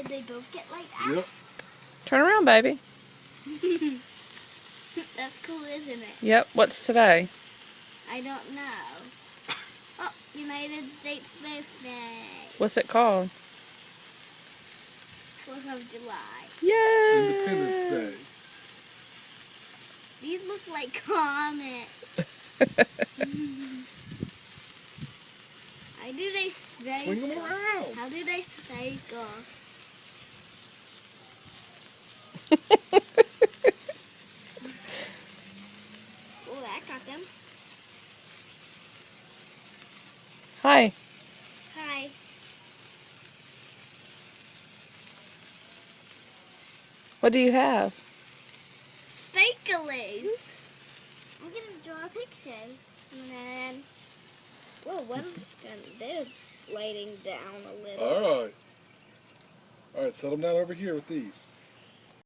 Did they both get like that? Yep. Turn around, baby. That's cool, isn't it? Yep. What's today? I don't know. Oh, United States birthday. What's it called? 4th of July. Yay! Independence Day. These look like comets. How do they cycle? Swing them around. How do they cycle? Oh, that got them. Hi. Hi. What do you have? Sparklies. I'm going to draw a picture. And then... Whoa, what is going to do? Lighting down a little. All right. All right, set them down over here with these.